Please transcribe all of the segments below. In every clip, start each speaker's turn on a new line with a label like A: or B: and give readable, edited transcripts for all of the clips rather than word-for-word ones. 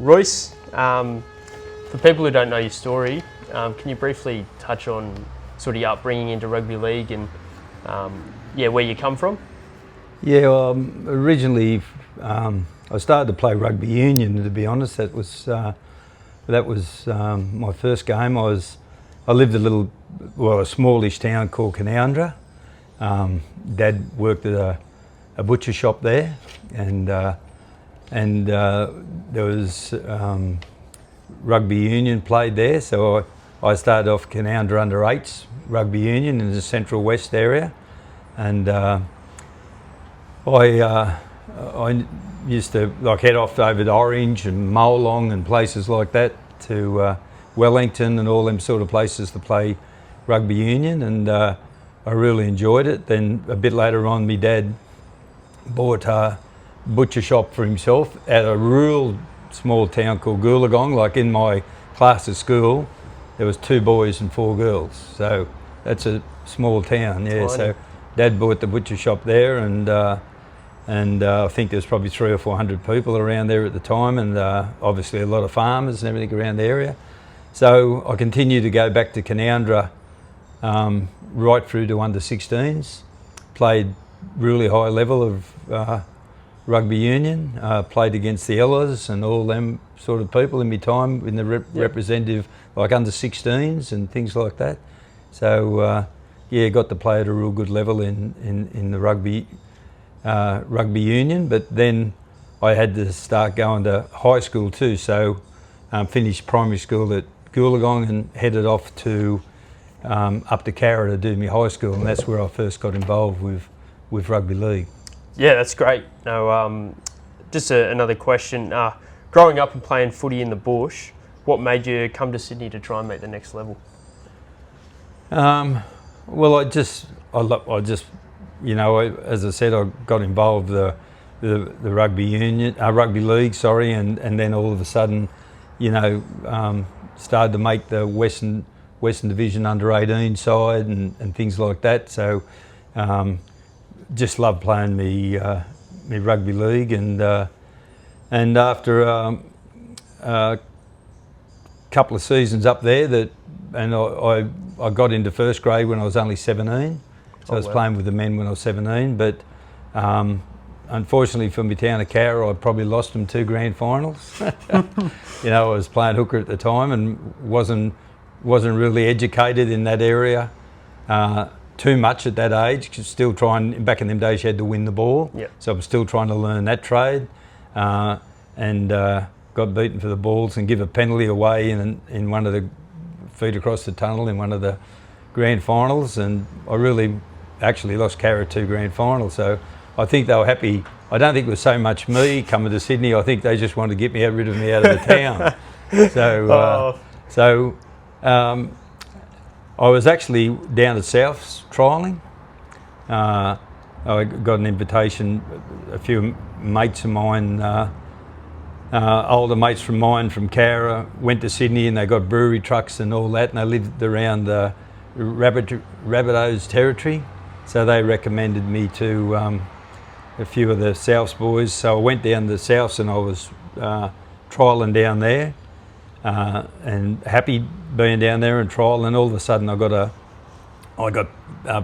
A: Royce, for people who don't know your story, can you briefly touch on sort of your upbringing into rugby league and where you come from?
B: Yeah, well, originally I started to play rugby union. To be honest, that was my first game. I lived a smallish town called Canoundra. Dad worked at a butcher shop there, and there was rugby union played there. So I started off Canoundra under 8s rugby union in the Central West area, and I used to head off over to Orange and Molong and places like that to Wellington and all them sort of places to play rugby union, and I really enjoyed it. Then a bit later on, my dad bought a butcher shop for himself at a rural small town called Goolagong. Like in my class at school, there was 2 boys and 4 girls. So that's a small town, yeah. So Dad bought the butcher shop there, and I think there's probably 300 or 400 people around there at the time, and obviously a lot of farmers and everything around the area. So I continued to go back to Canoundra right through to under 16s, played really high level of rugby union, played against the Ellas and all them sort of people in my time in the representative, like under 16s and things like that. So got to play at a real good level in the rugby union, but then I had to start going to high school too. So finished primary school at Goolagong and headed off to up to Carra to do my high school, and that's where I first got involved with rugby league.
A: Yeah, that's great. Now, just another question. Growing up and playing footy in the bush, what made you come to Sydney to try and make the next level?
B: Well, I just, you know, as I said, I got involved the rugby union, rugby league, sorry, and then all of a sudden, you know, started to make the Western Division under 18 side and things like that. So just loved playing me rugby league, and after a couple of seasons up there, I got into first grade when I was only 17. So I was playing with the men when I was 17, but unfortunately for my town of Carra, I probably lost them 2 grand finals. You know, I was playing hooker at the time and wasn't really educated in that area too much at that age. Still trying, back in them days you had to win the ball.
A: Yep.
B: So I'm still trying to learn that trade, and got beaten for the balls and give a penalty away in one of the feet across the tunnel in one of the grand finals, and I really actually lost Carra 2 grand finals. So I think they were happy. I don't think it was so much me coming to Sydney. I think they just wanted to get rid of me out of the town. So I was actually down to Souths trialling. I got an invitation. A few mates of mine, older mates from mine from Carra, went to Sydney, and they got brewery trucks and all that, and they lived around the Rabbitohs territory. So they recommended me to a few of the Souths boys. So I went down to the Souths, and I was trialling down there, and happy being down there and trialling. All of a sudden, I got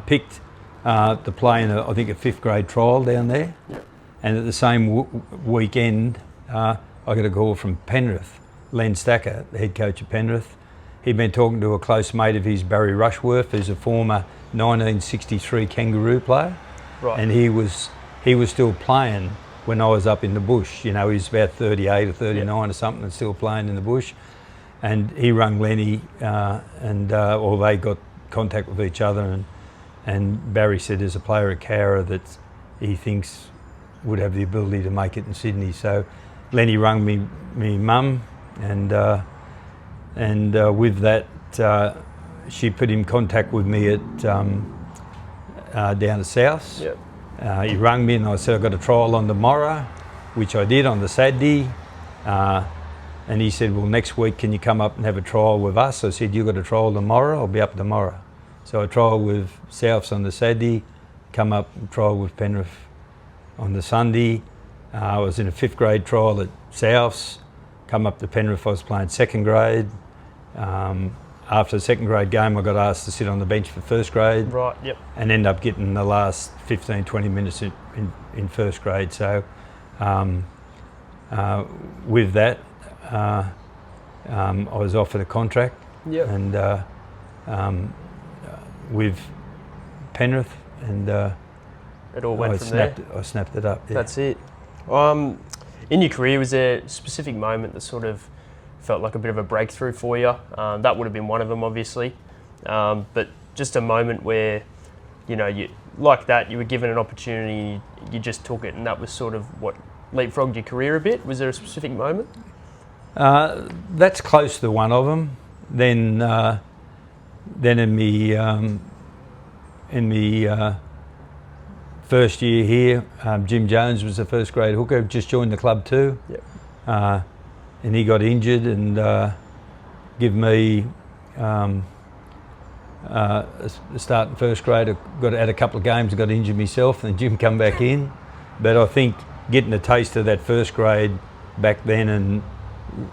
B: picked to play in I think a 5th grade trial down there.
A: Yep.
B: And at the same weekend, I got a call from Penrith, Len Stacker, the head coach of Penrith. He'd been talking to a close mate of his, Barry Rushworth, who's a former 1963 Kangaroo player.
A: Right.
B: And he was still playing when I was up in the bush. You know, he was about 38 or 39 or something, and still playing in the bush. And he rung Lenny, or they got contact with each other, and Barry said there's a player at Carra that he thinks would have the ability to make it in Sydney. So Lenny rung me mum, and with that, she put in contact with me at down at Souths.
A: Yep.
B: He rang me, and I said I got a trial on tomorrow, which I did on the Saturday. And he said, well, next week can you come up and have a trial with us? I said, you got a trial tomorrow? I'll be up tomorrow. So I trialled with Souths on the Saturday, come up and trial with Penrith on the Sunday. I was in a 5th grade trial at Souths, come up to Penrith. I was playing second grade. After the second grade game, I got asked to sit on the bench for first grade.
A: Right, yep.
B: And end up getting the last 15, 20 minutes in first grade. So with that, I was offered a contract.
A: Yep.
B: And with Penrith, and
A: it all went from there.
B: I snapped it up. Yeah.
A: That's it. In your career, was there a specific moment that sort of felt like a bit of a breakthrough for you? That would have been one of them, obviously. But just a moment where, you know, you were given an opportunity, you just took it, and that was sort of what leapfrogged your career a bit. Was there a specific moment?
B: That's close to one of them. Then in me first year here, Jim Jones was the first grade hooker, just joined the club too.
A: Yep.
B: And he got injured and give me a start in first grade. I had a couple of games, got injured myself, and Jim come back in. But I think getting a taste of that first grade back then and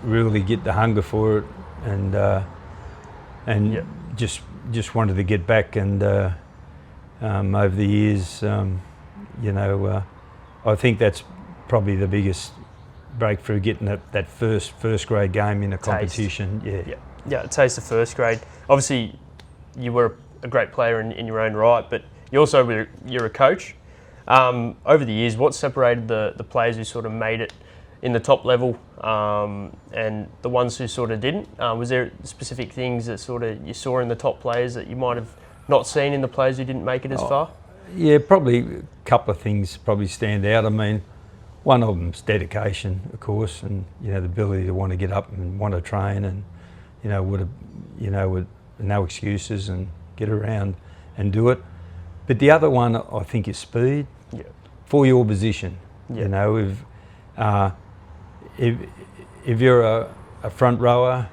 B: really get the hunger for it, and
A: yep.
B: just wanted to get back. And over the years, I think that's probably the biggest breakthrough, getting that first grade game in a competition.
A: Yeah, taste of first grade. Obviously, you were a great player in your own right, but you're a coach. Over the years, what separated the players who sort of made it in the top level and the ones who sort of didn't? Was there specific things that sort of you saw in the top players that you might have not seen in the players who didn't make it as far?
B: Yeah, probably a couple of things probably stand out. I mean, one of them's dedication, of course, and the ability to want to get up and want to train, and with no excuses and get around and do it. But the other one, I think, is speed.
A: Yeah.
B: For your position.
A: Yeah.
B: If you're a front rower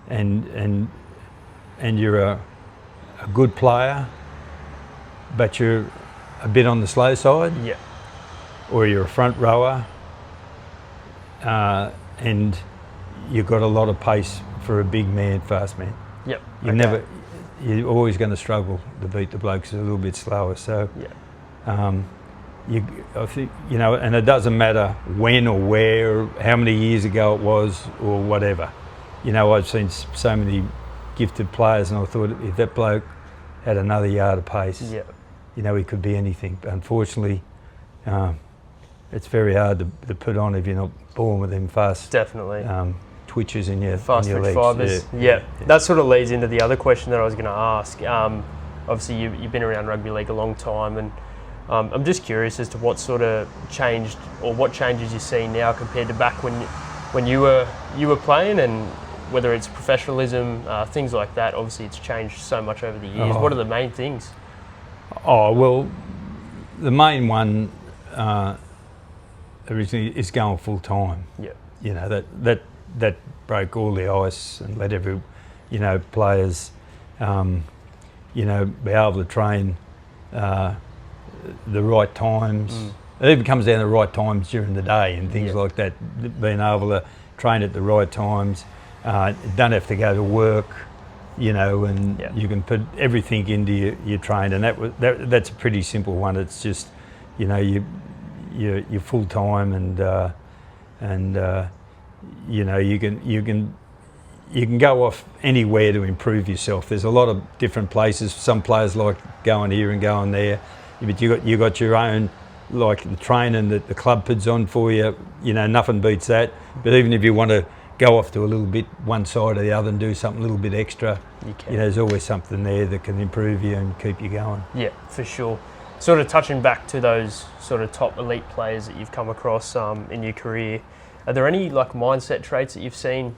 B: and you're a good player, but you're a bit on the slow side.
A: Yeah.
B: Or you're a front rower and you've got a lot of pace for a big man, fast man.
A: Yep.
B: You're always going to struggle to beat the blokes a little bit slower. So,
A: yeah.
B: I think, and it doesn't matter when or where, how many years ago it was or whatever. I've seen so many gifted players, and I thought if that bloke had another yard of pace,
A: yeah.
B: He could be anything. But unfortunately, it's very hard to put on if you're not born with them fast.
A: Definitely.
B: Twitches in your
A: fast
B: in your
A: twitch
B: legs.
A: fibres. Yeah. That sort of leads into the other question that I was going to ask. Obviously, you've been around rugby league a long time, and I'm just curious as to what sort of changed, or what changes you see now compared to back when you were playing, and whether it's professionalism, things like that. Obviously, it's changed so much over the years. What are the main things?
B: Oh, well, the main one originally is going full time.
A: Yeah.
B: That broke all the ice and let every players be able to train the right times. It even comes down to the right times during the day and things like that. Being able to train at the right times, don't have to go to work, and you can put everything into your train. And that's a pretty simple one. It's just, you're full time, and you can go off anywhere to improve yourself. There's a lot of different places. Some players like going here and going there, but you got your own, like the training that the club puts on for you. Nothing beats that. But even if you want to go off to a little bit one side or the other and do something a little bit extra,
A: you can.
B: There's always something there that can improve you and keep you going.
A: Yeah, for sure. Sort of touching back to those sort of top elite players that you've come across in your career, are there any like mindset traits that you've seen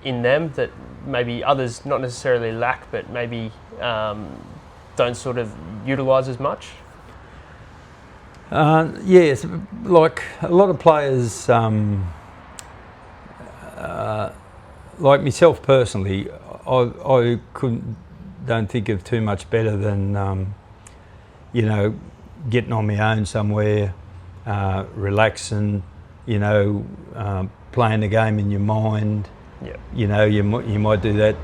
A: in them that maybe others not necessarily lack, but maybe don't sort of utilise as much?
B: Yes, like a lot of players, like myself personally, I don't think of too much better than getting on my own somewhere, relaxing, playing the game in your mind.
A: Yep.
B: You know, you might do that,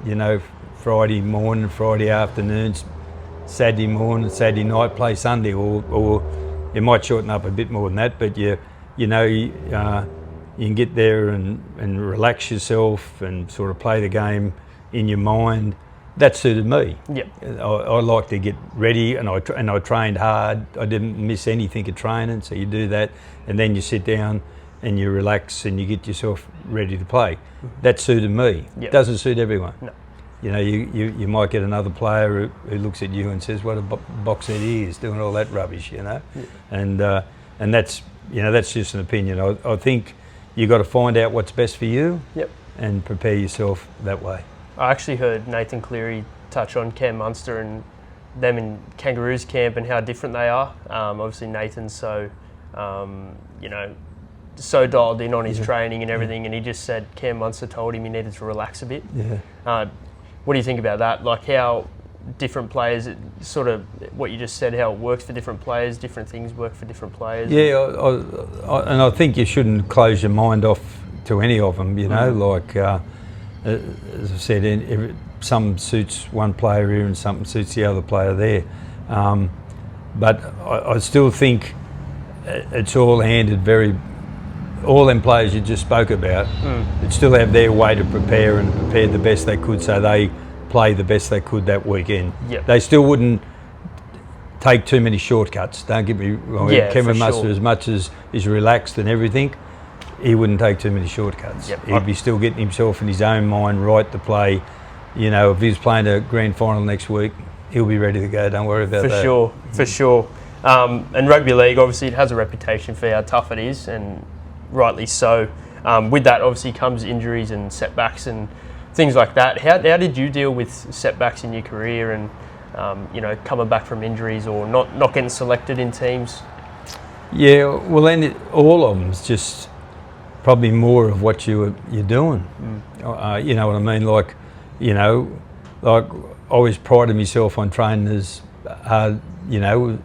B: you know, Friday morning, Friday afternoons, Saturday morning, Saturday night, play Sunday, or you might shorten up a bit more than that, but you can get there and relax yourself and sort of play the game in your mind. That suited me.
A: Yep.
B: I like to get ready, and I trained hard. I didn't miss anything at training, so you do that, and then you sit down and you relax and you get yourself ready to play. That suited me.
A: Yep.
B: Doesn't suit everyone.
A: No.
B: You know, you might get another player who looks at you and says, "What a box head he is, doing all that rubbish," you know,
A: Yep.
B: and that's, you know, that's just an opinion. I think you got to find out what's best for you.
A: Yep.
B: And prepare yourself that way.
A: I actually heard Nathan Cleary touch on Cam Munster and them in Kangaroos camp and how different they are. Obviously Nathan's so, you know, so dialed in on his training and everything, and he just said Cam Munster told him he needed to relax a bit.
B: Yeah.
A: What do you think about that? Like how different players, sort of what you just said, how it works for different players, different things work for different players?
B: Yeah, and I think you shouldn't close your mind off to any of them, you know, like as I said, some suits one player here and something suits the other player there. But I still think it's all handed all them players you just spoke about, would still have their way to prepare and prepare the best they could so they play the best they could that weekend.
A: Yep.
B: They still wouldn't take too many shortcuts, don't get me wrong.
A: Yeah,
B: Kevin
A: for
B: Munster,
A: sure.
B: as much as he's relaxed and everything, he wouldn't take too many shortcuts.
A: Yep.
B: He'd be still getting himself in his own mind right to play. You know, if he's playing a grand final next week, he'll be ready to go. Don't worry about that.
A: For sure. And rugby league, obviously, it has a reputation for how tough it is, and rightly so. With that, obviously, comes injuries and setbacks and things like that. How did you deal with setbacks in your career and, you know, coming back from injuries or not getting selected in teams?
B: Yeah, well, then all of them's just probably more of what you're doing. You know what I mean? Like, you know, like I always prided myself on training as hard, you know,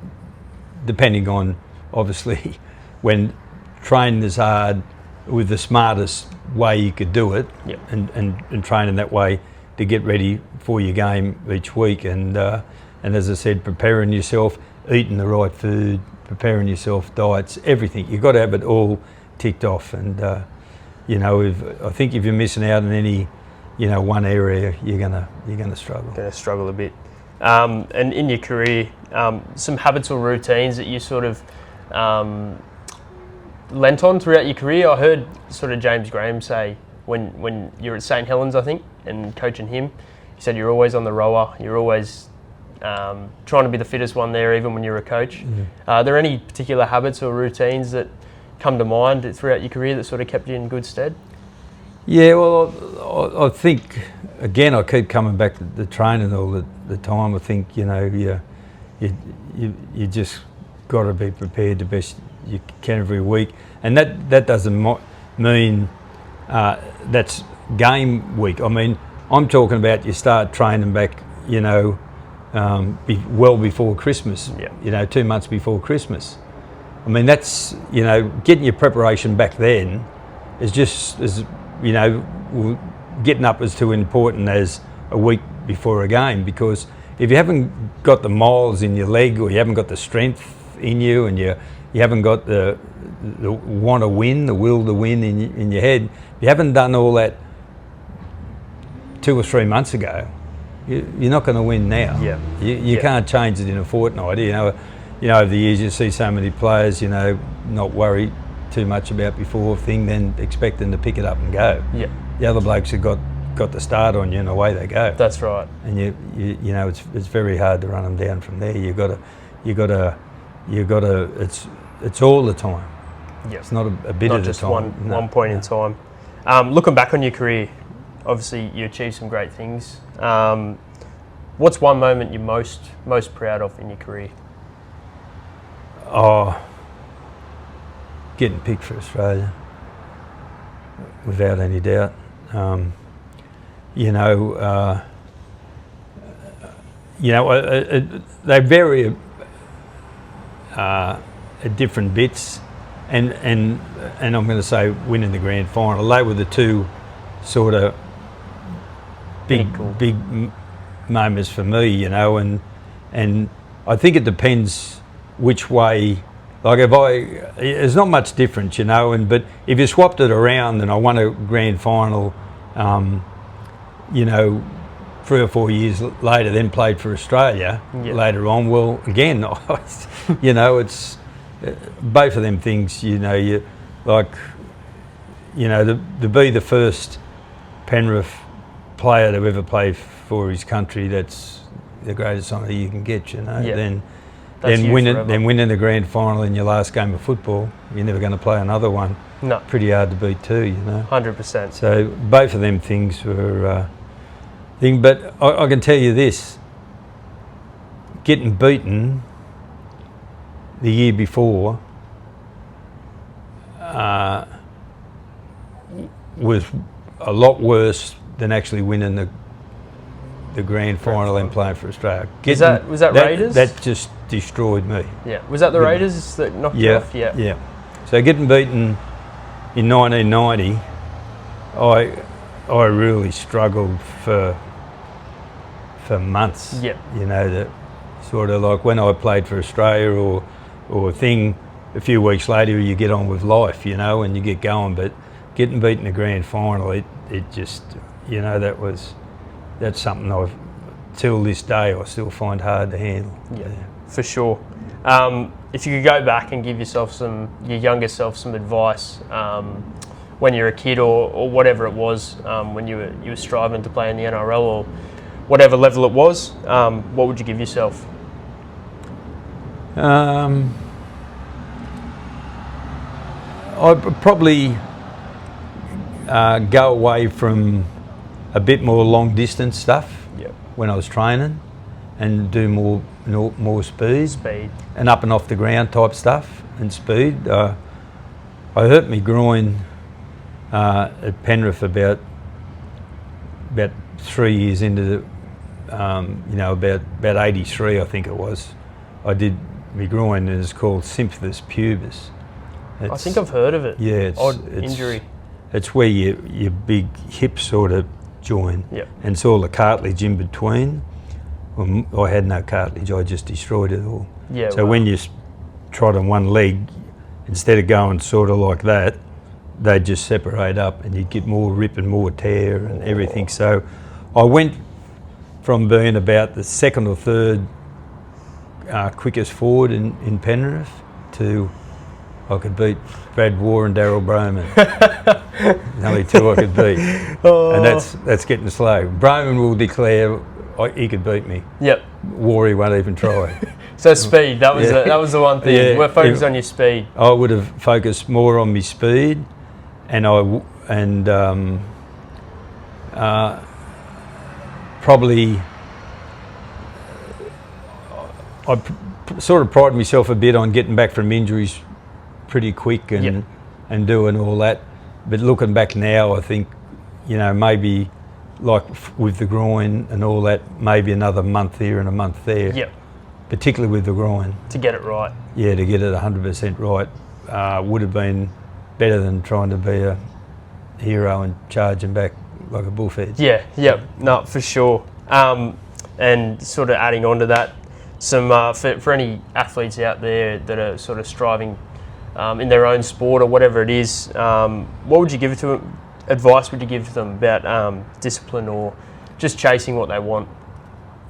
B: depending on, obviously, when training as hard with the smartest way you could do it.
A: Yep.
B: and training that way to get ready for your game each week. And as I said, preparing yourself, eating the right food, preparing yourself, diets, everything. You've got to have it all ticked off. And, you know, I think if you're missing out in any, you know, one area, you're gonna struggle.
A: Going to struggle a bit. And in your career, some habits or routines that you sort of lent on throughout your career. I heard sort of James Graham say when you're at St Helens, I think, and coaching him, he said you're always on the rower, you're always trying to be the fittest one there, even when you're a coach. Are there any particular habits or routines that come to mind throughout your career that sort of kept you in good stead?
B: Yeah, well, I think, again, I keep coming back to the training all the time. I think, you know, you just got to be prepared the best you can every week. And that doesn't mean that's game week. I mean, I'm talking about you start training back, you know, well before Christmas,
A: Yeah.
B: you know, 2 months before Christmas. I mean, that's, you know, getting your preparation back then is just as, you know, getting up as too important as a week before a game, because if you haven't got the miles in your leg, or you haven't got the strength in you, and you haven't got the want to win, the will to win in your head, if you haven't done all that 2 or 3 months ago, you're not going to win now.
A: Yeah.
B: You can't change it in a fortnight. You know, over the years you see so many players, you know, not worry too much about before thing, then expecting to pick it up and go.
A: Yeah.
B: The other blokes have got the start on you, and away they go.
A: That's right.
B: And you know, it's very hard to run them down from there. You got to. It's all the time.
A: Yeah.
B: It's not a bit
A: Not
B: at a
A: just
B: time.
A: one point in time. Looking back on your career, obviously you achieved some great things. What's one moment you're most proud of in your career?
B: Oh, getting picked for Australia, without any doubt. They vary at different bits. and I'm going to say winning the grand final. They were the two sort of big moments for me, you know, and I think it depends which way. Like there's not much difference, you know, but if you swapped it around and I won a grand final, you know, 3 or 4 years later, then played for Australia later on, well, again, you know, it's both of them things, you know, you know, to be the first Penrith player to ever play for his country, that's the greatest honour you can get, you know. Then winning the grand final in your last game of football, you're never going to play another one.
A: No.
B: Pretty hard to beat too, you know.
A: 100%.
B: So both of them things were thing. But I can tell you this: getting beaten the year before was a lot worse than actually winning the grand final and playing for Australia.
A: Was that Raiders?
B: That just destroyed me.
A: Yeah. Was that the Raiders that knocked you off? Yeah.
B: Yeah. So getting beaten in 1990, I really struggled for months.
A: Yeah.
B: You know, that sort of like when I played for Australia or thing, a few weeks later you get on with life, you know, and you get going. But getting beaten in the grand final, it just, you know, that's something till this day I still find hard to handle.
A: Yeah, for sure. If you could go back and give yourself your younger self some advice when you were a kid or whatever it was, when you were striving to play in the NRL or whatever level it was, what would you give yourself?
B: I'd probably go away from a bit more long distance stuff when I was training and do more speed and up and off the ground type stuff and speed. I hurt my groin at Penrith about 3 years into the, you know, about 83 I think it was. I did my groin, and it's called symphysis pubis.
A: I think I've heard of it.
B: Yeah, it's
A: injury.
B: It's where your big hips sort of join, and it's all the cartilage in between. Well, I had no cartilage, I just destroyed it all. Yeah. So when you trot on one leg, instead of going sort of like that, they just separate up, and you'd get more rip and more tear and everything. So I went from being about the second or third quickest forward in Penrith to I could beat Brad Waugh and Daryl Broman. There's only two I could beat, and that's getting slow. Broman will declare he could beat me. Yep. Waugh, he won't even try.
A: So speed, that was the one thing. Yeah, we're focused on your speed.
B: I would have focused more on my speed, and probably I sort of pride myself a bit on getting back from injuries pretty quick and doing all that. But looking back now, I think, you know, maybe like with the groin and all that, maybe another month here and a month there. Yep. Particularly with the groin.
A: To get it right.
B: Yeah, to get it 100% right would have been better than trying to be a hero and charging back like a bullfed.
A: Yeah, yep, no, for sure. And sort of adding on to that, some for any athletes out there that are sort of striving in their own sport or whatever it is, what would you give to them? Advice would you give to them about discipline or just chasing what they want?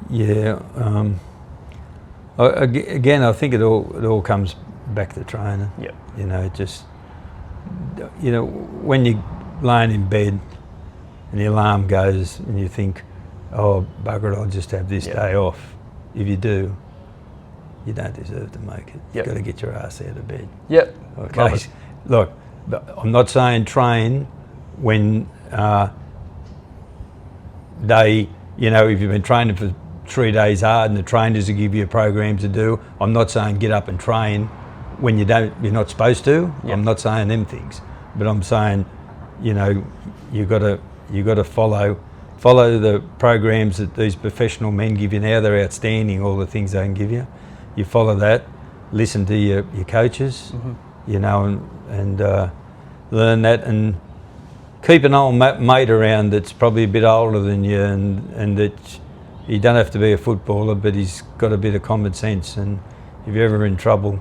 B: Yeah, again, I think it all comes back to training.
A: Yep.
B: You know, just, you know, when you're laying in bed and the alarm goes and you think, oh, bugger it, I'll just have this day off. If you do, you don't deserve to make it. You've got to get your ass out of bed.
A: Yep.
B: Okay. Look, I'm not saying train when they, you know, if you've been training for 3 days hard and the trainers will give you a program to do. I'm not saying get up and train when you're not supposed to. Yep. I'm not saying them things, but I'm saying, you know, you got to follow the programs that these professional men give you now. They're outstanding, all the things they can give you. You follow that, listen to your coaches, you know, and learn that, and keep an old mate around that's probably a bit older than you, and that you don't have to be a footballer, but he's got a bit of common sense, and if you're ever in trouble,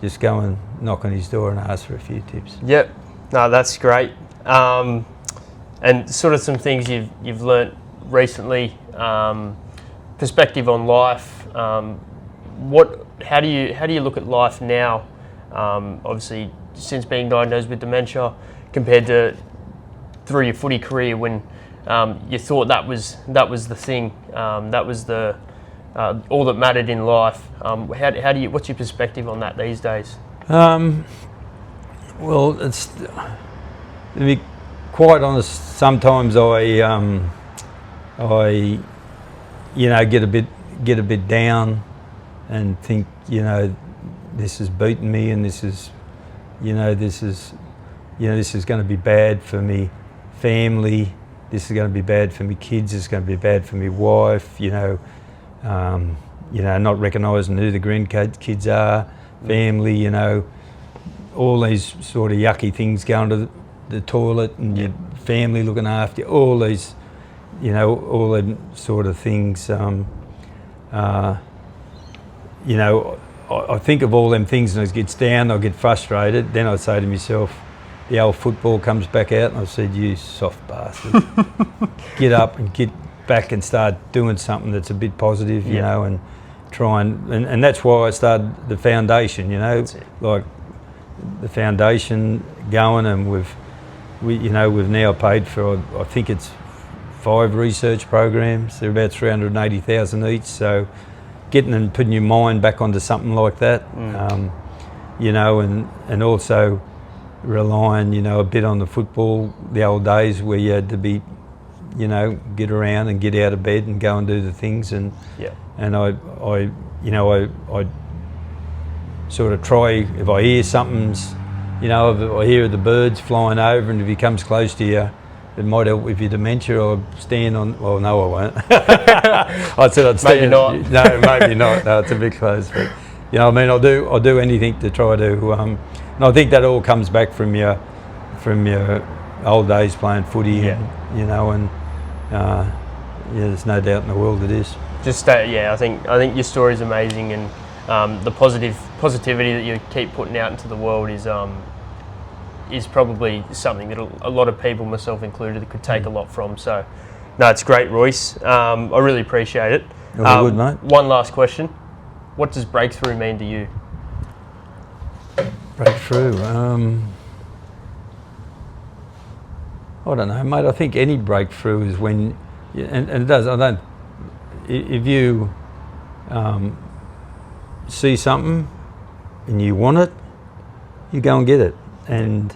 B: just go and knock on his door and ask for a few tips.
A: Yep, no, that's great. And sort of some things you've learnt recently, perspective on life. How do you look at life now? Obviously, since being diagnosed with dementia, compared to through your footy career when you thought that was the thing, that was the all that mattered in life. What's your perspective on that these days?
B: Well, it's, to be quite honest, sometimes I you know, get a bit down and think, you know, this has beaten me, and this is going to be bad for me family, this is going to be bad for me kids, it's going to be bad for me wife, not recognising who the grandkids are, family, you know, all these sort of yucky things, going to the toilet and your family looking after you, all these, you know, all them sort of things. I think of all them things, and as it gets down, I get frustrated. Then I say to myself, the old football comes back out, and I said, "You soft bastard, get up and get back and start doing something that's a bit positive, you know, and try and that's why I started the foundation, you know, like the foundation going, and we've now paid for, I think it's 5 research programs. They're about 380,000 each, so getting and putting your mind back onto something like that, you know, and also relying, you know, a bit on the football, the old days where you had to be, you know, get around and get out of bed and go and do the things, and I sort of try, if I hear something's, you know, if I hear the birds flying over, and if he comes close to you, it might help with your dementia, or stand on, well, no, I won't. I said I'd stand.
A: Maybe not.
B: No, maybe not. No, it's a bit close. But, you know, I mean, I'll do anything to try to, and I think that all comes back from your old days playing footy, and, you know, and there's no doubt in the world it is.
A: Just I think your story is amazing, and the positivity that you keep putting out into the world is probably something that a lot of people, myself included, could take a lot from. So, no, it's great, Royce. I really appreciate it.
B: Good, mate.
A: One last question: what does breakthrough mean to you?
B: Breakthrough. I don't know, mate. I think any breakthrough is when, and it does. If you see something and you want it, you go and get it, and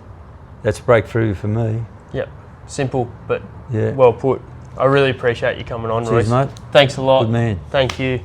B: that's breakthrough for me.
A: Yep, simple but well put. I really appreciate you coming on, Royce.
B: Cheers, mate.
A: Thanks a lot.
B: Good man.
A: Thank you.